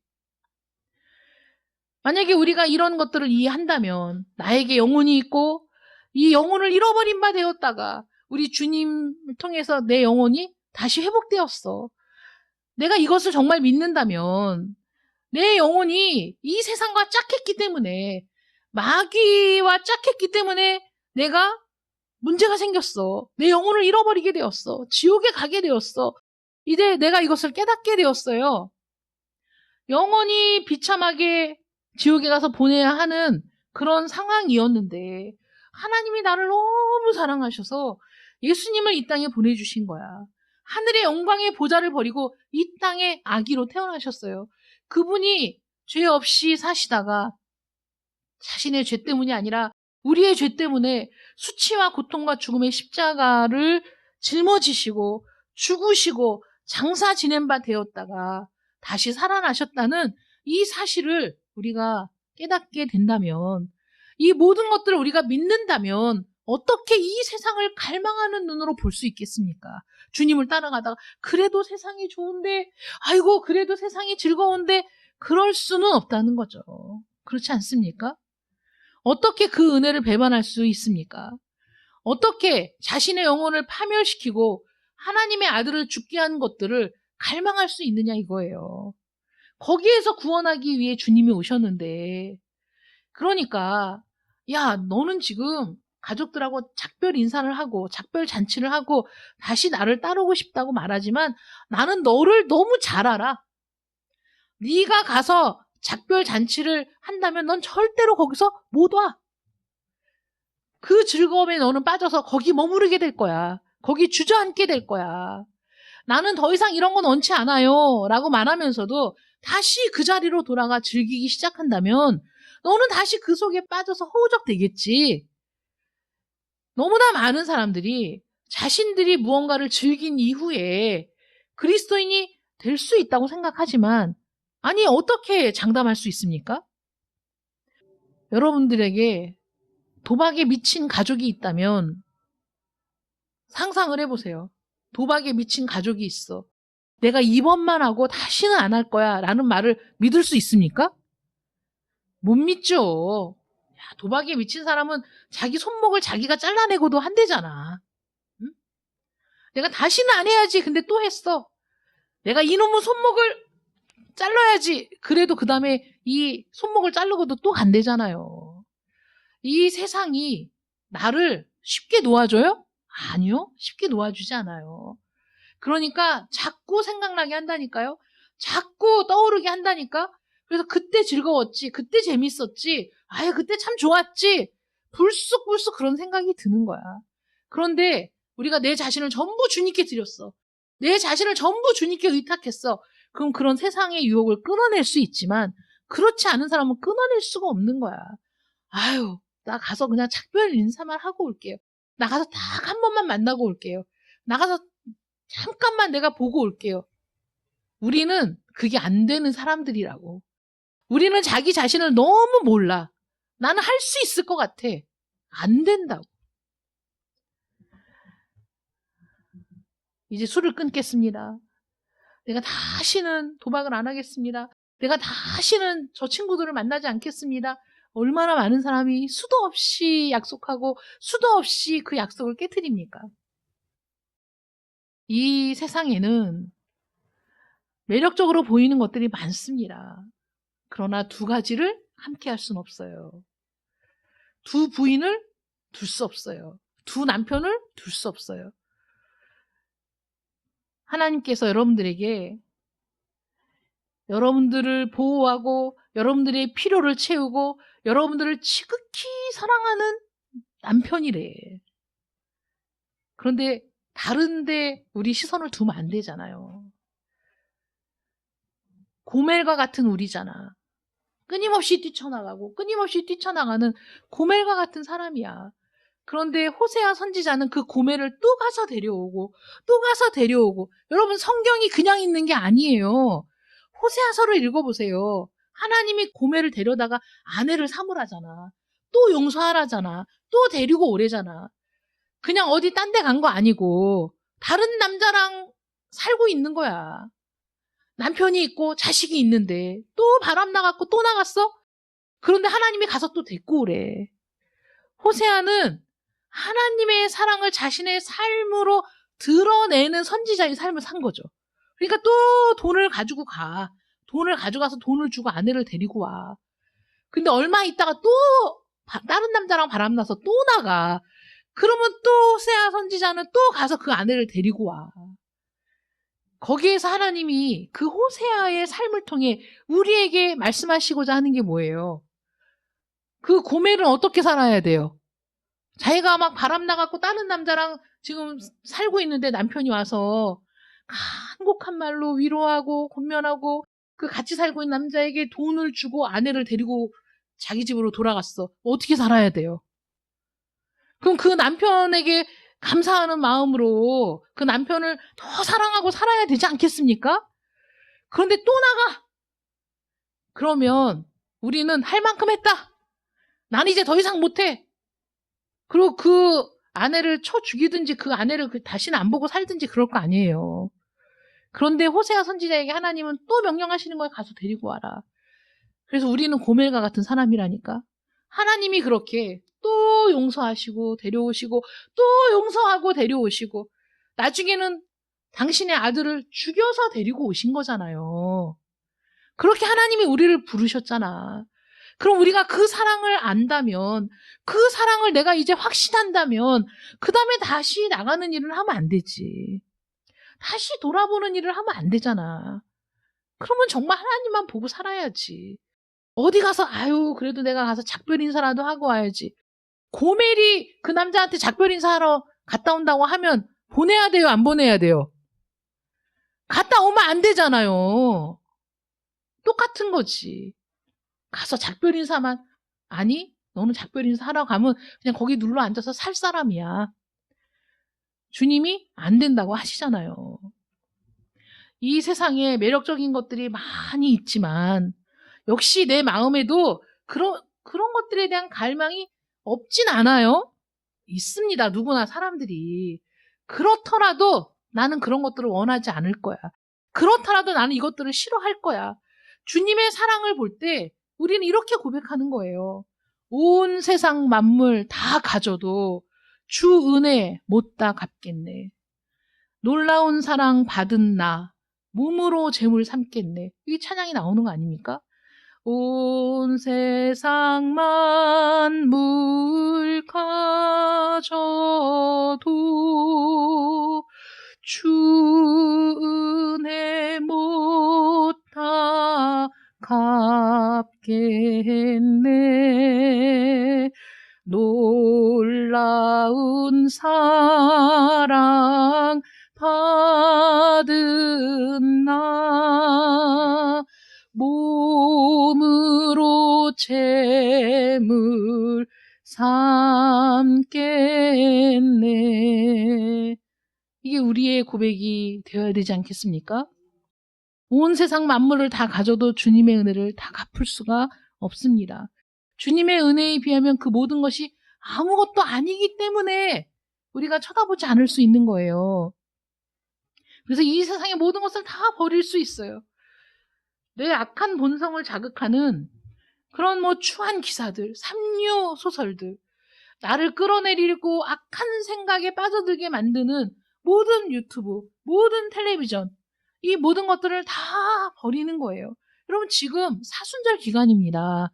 만약에 우리가 이런 것들을 이해한다면 나에게 영혼이 있고 이 영혼을 잃어버린 바 되었다가 우리 주님을 통해서 내 영혼이 다시 회복되었어. 내가 이것을 정말 믿는다면 내 영혼이 이 세상과 짝했기 때문에 마귀와 짝했기 때문에 내가 문제가 생겼어. 내 영혼을 잃어버리게 되었어. 지옥에 가게 되었어. 이제 내가 이것을 깨닫게 되었어요. 영원히 비참하게 지옥에 가서 보내야 하는 그런 상황이었는데 하나님이 나를 너무 사랑하셔서 예수님을 이 땅에 보내주신 거야. 하늘의 영광의 보좌를 버리고 이 땅에 아기로 태어나셨어요. 그분이 죄 없이 사시다가 자신의 죄 때문이 아니라 우리의 죄 때문에 수치와 고통과 죽음의 십자가를 짊어지시고 죽으시고 장사 지낸 바 되었다가 다시 살아나셨다는 이 사실을 우리가 깨닫게 된다면, 이 모든 것들을 우리가 믿는다면 어떻게 이 세상을 갈망하는 눈으로 볼 수 있겠습니까? 주님을 따라가다가 그래도 세상이 좋은데, 아이고 그래도 세상이 즐거운데, 그럴 수는 없다는 거죠. 그렇지 않습니까? 어떻게 그 은혜를 배반할 수 있습니까? 어떻게 자신의 영혼을 파멸시키고 하나님의 아들을 죽게 한 것들을 갈망할 수 있느냐 이거예요. 거기에서 구원하기 위해 주님이 오셨는데, 그러니까 야, 너는 지금 가족들하고 작별 인사를 하고 작별 잔치를 하고 다시 나를 따르고 싶다고 말하지만 나는 너를 너무 잘 알아. 네가 가서 작별 잔치를 한다면 넌 절대로 거기서 못 와. 그 즐거움에 너는 빠져서 거기 머무르게 될 거야. 거기 주저앉게 될 거야. 나는 더 이상 이런 건 원치 않아요 라고 말하면서도 다시 그 자리로 돌아가 즐기기 시작한다면 너는 다시 그 속에 빠져서 허우적대겠지. 너무나 많은 사람들이 자신들이 무언가를 즐긴 이후에 그리스도인이 될 수 있다고 생각하지만, 아니 어떻게 장담할 수 있습니까? 여러분들에게 도박에 미친 가족이 있다면 상상을 해보세요. 도박에 미친 가족이 있어. 내가 이번만 하고 다시는 안 할 거야 라는 말을 믿을 수 있습니까? 못 믿죠. 야, 도박에 미친 사람은 자기 손목을 자기가 잘라내고도 한대잖아. 응? 내가 다시는 안 해야지. 근데 또 했어. 내가 이놈의 손목을 잘라야지. 그래도 그 다음에 이 손목을 자르고도 또 간대잖아요. 이 세상이 나를 쉽게 놓아줘요? 아니요. 쉽게 놓아주지 않아요. 그러니까 자꾸 생각나게 한다니까요. 자꾸 떠오르게 한다니까. 그래서 그때 즐거웠지, 그때 재밌었지, 아유 그때 참 좋았지, 불쑥불쑥 그런 생각이 드는 거야. 그런데 우리가 내 자신을 전부 주님께 드렸어. 내 자신을 전부 주님께 의탁했어. 그럼 그런 세상의 유혹을 끊어낼 수 있지만 그렇지 않은 사람은 끊어낼 수가 없는 거야. 아유, 나 가서 그냥 작별 인사만 하고 올게요. 나 가서 딱 한 번만 만나고 올게요. 나가서 잠깐만 내가 보고 올게요. 우리는 그게 안 되는 사람들이라고. 우리는 자기 자신을 너무 몰라. 나는 할 수 있을 것 같아. 안 된다고. 이제 술을 끊겠습니다. 내가 다시는 도박을 안 하겠습니다. 내가 다시는 저 친구들을 만나지 않겠습니다. 얼마나 많은 사람이 수도 없이 약속하고 수도 없이 그 약속을 깨트립니까? 이 세상에는 매력적으로 보이는 것들이 많습니다. 그러나 두 가지를 함께 할 수는 없어요. 두 부인을 둘 수 없어요. 두 남편을 둘 수 없어요. 하나님께서 여러분들에게 여러분들을 보호하고 여러분들의 필요를 채우고 여러분들을 지극히 사랑하는 남편이래. 그런데 다른데 우리 시선을 두면 안 되잖아요. 고멜과 같은 우리잖아. 끊임없이 뛰쳐나가고 끊임없이 뛰쳐나가는 고멜과 같은 사람이야. 그런데 호세아 선지자는 그 고멜을 또 가서 데려오고 또 가서 데려오고. 여러분, 성경이 그냥 있는 게 아니에요. 호세아서를 읽어보세요. 하나님이 고멜을 데려다가 아내를 삼으라잖아. 또 용서하라잖아. 또 데리고 오래잖아. 그냥 어디 딴 데 간 거 아니고 다른 남자랑 살고 있는 거야. 남편이 있고 자식이 있는데 또 바람 나갔고 또 나갔어? 그런데 하나님이 가서 또 데리고 오래. 호세아는 하나님의 사랑을 자신의 삶으로 드러내는 선지자의 삶을 산 거죠. 그러니까 또 돈을 가지고 가. 돈을 가져가서 돈을 주고 아내를 데리고 와. 근데 얼마 있다가 또 다른 남자랑 바람나서 또 나가. 그러면 또 호세아 선지자는 또 가서 그 아내를 데리고 와. 거기에서 하나님이 그 호세아의 삶을 통해 우리에게 말씀하시고자 하는 게 뭐예요? 그 고멜은 어떻게 살아야 돼요? 자기가 막 바람 나갖고 다른 남자랑 지금 살고 있는데 남편이 와서 한곡한 말로 위로하고 권면하고 그 같이 살고 있는 남자에게 돈을 주고 아내를 데리고 자기 집으로 돌아갔어. 어떻게 살아야 돼요? 그럼 그 남편에게 감사하는 마음으로 그 남편을 더 사랑하고 살아야 되지 않겠습니까? 그런데 또 나가. 그러면 우리는 할 만큼 했다. 난 이제 더 이상 못해. 그리고 그 아내를 쳐 죽이든지 그 아내를 다시는 안 보고 살든지 그럴 거 아니에요. 그런데 호세아 선지자에게 하나님은 또 명령하시는 거예요. 가서 데리고 와라. 그래서 우리는 고멜과 같은 사람이라니까. 하나님이 그렇게 또 용서하시고 데려오시고 또 용서하고 데려오시고 나중에는 당신의 아들을 죽여서 데리고 오신 거잖아요. 그렇게 하나님이 우리를 부르셨잖아. 그럼 우리가 그 사랑을 안다면, 그 사랑을 내가 이제 확신한다면 그 다음에 다시 나가는 일을 하면 안 되지. 다시 돌아보는 일을 하면 안 되잖아. 그러면 정말 하나님만 보고 살아야지. 어디 가서 아유 그래도 내가 가서 작별 인사라도 하고 와야지. 고멜이 그 남자한테 작별 인사하러 갔다 온다고 하면 보내야 돼요? 안 보내야 돼요? 갔다 오면 안 되잖아요. 똑같은 거지. 가서 작별 인사만. 아니 너는 작별 인사하러 가면 그냥 거기 눌러 앉아서 살 사람이야. 주님이 안 된다고 하시잖아요. 이 세상에 매력적인 것들이 많이 있지만 역시 내 마음에도 그런 것들에 대한 갈망이 없진 않아요. 있습니다. 누구나 사람들이. 그렇더라도 나는 그런 것들을 원하지 않을 거야. 그렇더라도 나는 이것들을 싫어할 거야. 주님의 사랑을 볼 때 우리는 이렇게 고백하는 거예요. 온 세상 만물 다 가져도 주 은혜 못다 갚겠네. 놀라운 사랑 받은 나 몸으로 재물 삼겠네. 이 찬양이 나오는 거 아닙니까? 온 세상 만물 가져도 주 은혜 못다 갚겠네. 놀라운 사랑 받은 나 몸으로 재물 삼겠네. 이게 우리의 고백이 되어야 되지 않겠습니까? 온 세상 만물을 다 가져도 주님의 은혜를 다 갚을 수가 없습니다. 주님의 은혜에 비하면 그 모든 것이 아무것도 아니기 때문에 우리가 쳐다보지 않을 수 있는 거예요. 그래서 이 세상의 모든 것을 다 버릴 수 있어요. 내 악한 본성을 자극하는 그런 추한 기사들, 삼류 소설들, 나를 끌어내리고 악한 생각에 빠져들게 만드는 모든 유튜브, 모든 텔레비전, 이 모든 것들을 다 버리는 거예요. 여러분 지금 사순절 기간입니다.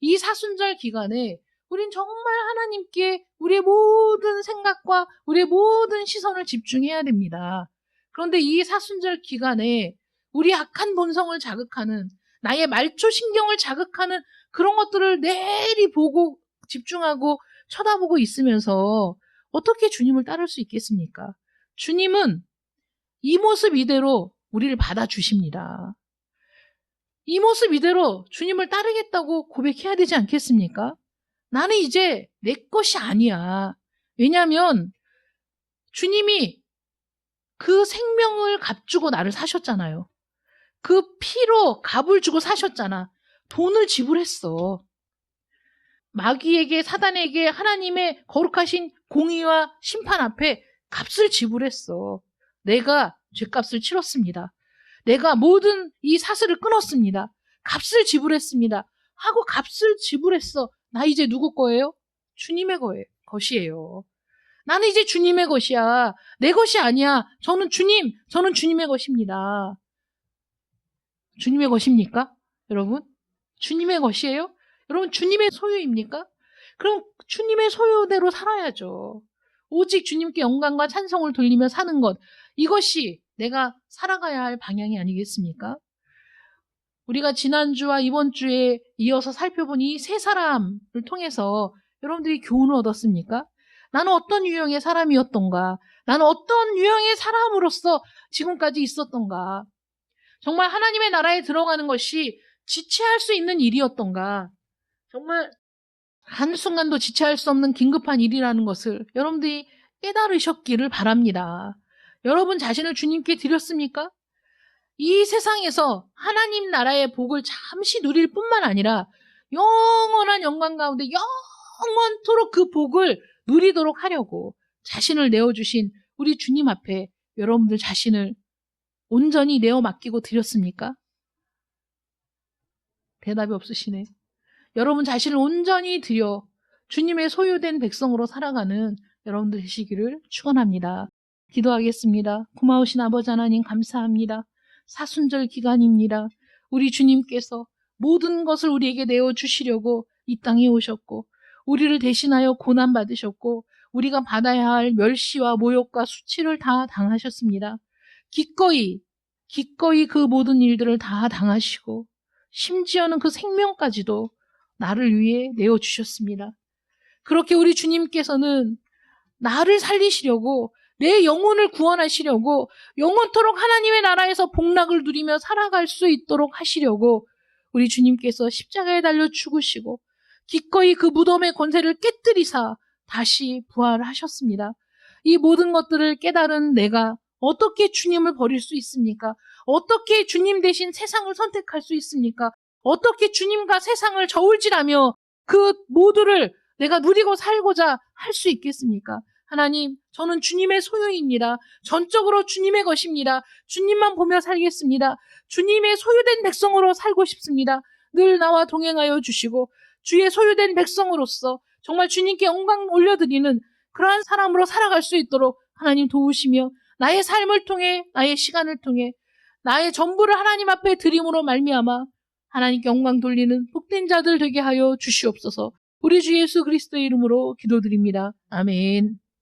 이 사순절 기간에 우린 정말 하나님께 우리의 모든 생각과 우리의 모든 시선을 집중해야 됩니다. 그런데 이 사순절 기간에 우리 악한 본성을 자극하는 나의 말초 신경을 자극하는 그런 것들을 내리 보고 집중하고 쳐다보고 있으면서 어떻게 주님을 따를 수 있겠습니까? 주님은 이 모습 이대로 우리를 받아주십니다. 이 모습 이대로 주님을 따르겠다고 고백해야 되지 않겠습니까? 나는 이제 내 것이 아니야. 왜냐하면 주님이 그 생명을 값주고 나를 사셨잖아요. 그 피로 값을 주고 사셨잖아. 돈을 지불했어. 마귀에게 사단에게 하나님의 거룩하신 공의와 심판 앞에 값을 지불했어. 내가 죄값을 치렀습니다. 내가 모든 이 사슬을 끊었습니다. 값을 지불했습니다. 하고 값을 지불했어. 나 이제 누구 거예요? 주님의 것이에요. 나는 이제 주님의 것이야. 내 것이 아니야. 저는 주님의 것입니다. 주님의 것입니까? 여러분? 주님의 것이에요? 여러분 주님의 소유입니까? 그럼 주님의 소유대로 살아야죠. 오직 주님께 영광과 찬송을 돌리며 사는 것, 이것이 내가 살아가야 할 방향이 아니겠습니까? 우리가 지난주와 이번 주에 이어서 살펴본 이 세 사람을 통해서 여러분들이 교훈을 얻었습니까? 나는 어떤 유형의 사람이었던가? 나는 어떤 유형의 사람으로서 지금까지 있었던가? 정말 하나님의 나라에 들어가는 것이 지체할 수 있는 일이었던가? 정말 한순간도 지체할 수 없는 긴급한 일이라는 것을 여러분들이 깨달으셨기를 바랍니다. 여러분 자신을 주님께 드렸습니까? 이 세상에서 하나님 나라의 복을 잠시 누릴 뿐만 아니라 영원한 영광 가운데 영원토록 그 복을 누리도록 하려고 자신을 내어주신 우리 주님 앞에 여러분들 자신을 온전히 내어 맡기고 드렸습니까? 대답이 없으시네. 여러분 자신을 온전히 드려 주님의 소유된 백성으로 살아가는 여러분들 되시기를 축원합니다. 기도하겠습니다. 고마우신 아버지 하나님 감사합니다. 사순절 기간입니다. 우리 주님께서 모든 것을 우리에게 내어주시려고 이 땅에 오셨고 우리를 대신하여 고난받으셨고 우리가 받아야 할 멸시와 모욕과 수치를 다 당하셨습니다. 기꺼이 그 모든 일들을 다 당하시고 심지어는 그 생명까지도 나를 위해 내어주셨습니다. 그렇게 우리 주님께서는 나를 살리시려고 내 영혼을 구원하시려고 영원토록 하나님의 나라에서 복락을 누리며 살아갈 수 있도록 하시려고 우리 주님께서 십자가에 달려 죽으시고 기꺼이 그 무덤의 권세를 깨뜨리사 다시 부활하셨습니다. 이 모든 것들을 깨달은 내가 어떻게 주님을 버릴 수 있습니까? 어떻게 주님 대신 세상을 선택할 수 있습니까? 어떻게 주님과 세상을 저울질하며 그 모두를 내가 누리고 살고자 할 수 있겠습니까? 하나님, 저는 주님의 소유입니다. 전적으로 주님의 것입니다. 주님만 보며 살겠습니다. 주님의 소유된 백성으로 살고 싶습니다. 늘 나와 동행하여 주시고 주의 소유된 백성으로서 정말 주님께 영광 올려드리는 그러한 사람으로 살아갈 수 있도록 하나님 도우시며 나의 삶을 통해 나의 시간을 통해 나의 전부를 하나님 앞에 드림으로 말미암아 하나님께 영광 돌리는 복된 자들 되게 하여 주시옵소서. 우리 주 예수 그리스도의 이름으로 기도드립니다. 아멘.